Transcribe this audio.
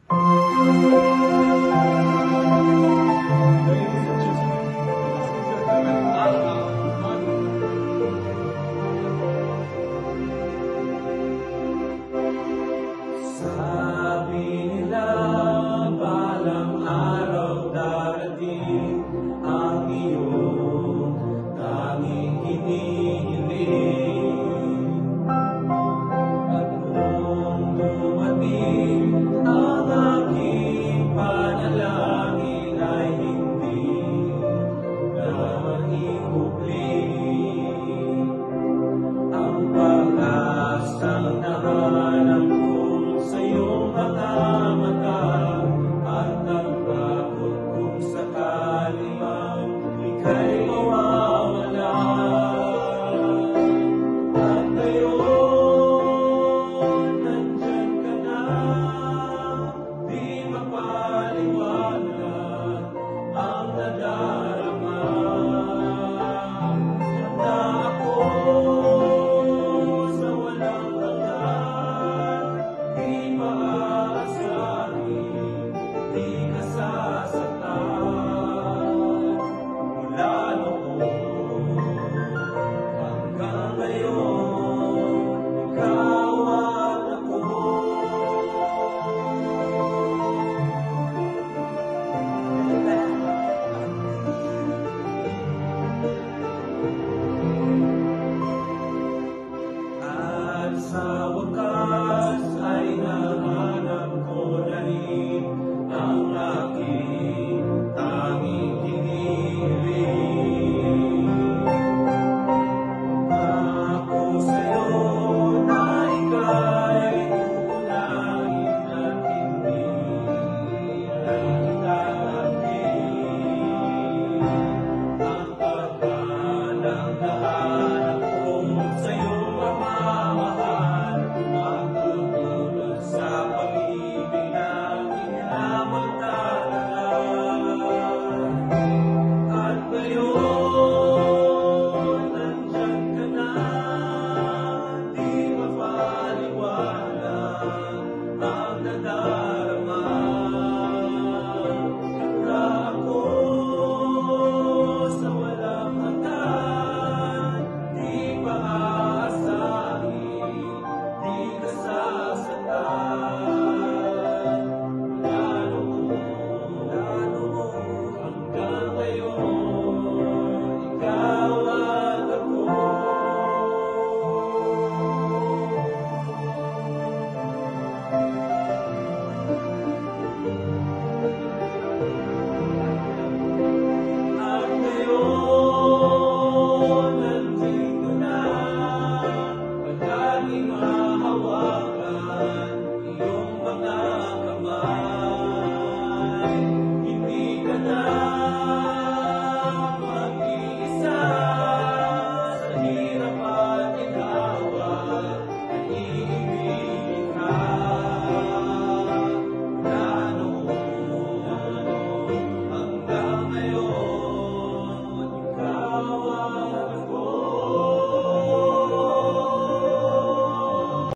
Sabi nila balang araw darating ang iyong tanging hinihiling. At kung dumating ang aking panalangin ay hindi naman ikukli. Ang pag-asang nahanap ko sa iyong mga mata at nagtakot kung sakali man ika'y mawawala. At ngayon, nandyan ka na, di mapaliwanag ang nadarama. Handa ako sa walang hanggan, di maaasahin, di ka sasaktan. Mula noon hanggang ngayon, ikaw at ako. At sa wakas ay nahanap ko na rin ang aking tanging hinihiling. Ako sa'yo na ika'y uunahin at hindi lang itatanggi. Ang pagkalang nahanap ko sa'yo mamamahal, magtutulog sa pag-ibig na inabot talaga. At ngayon, nandyan ka na, di mapaliwanag ang nadarama.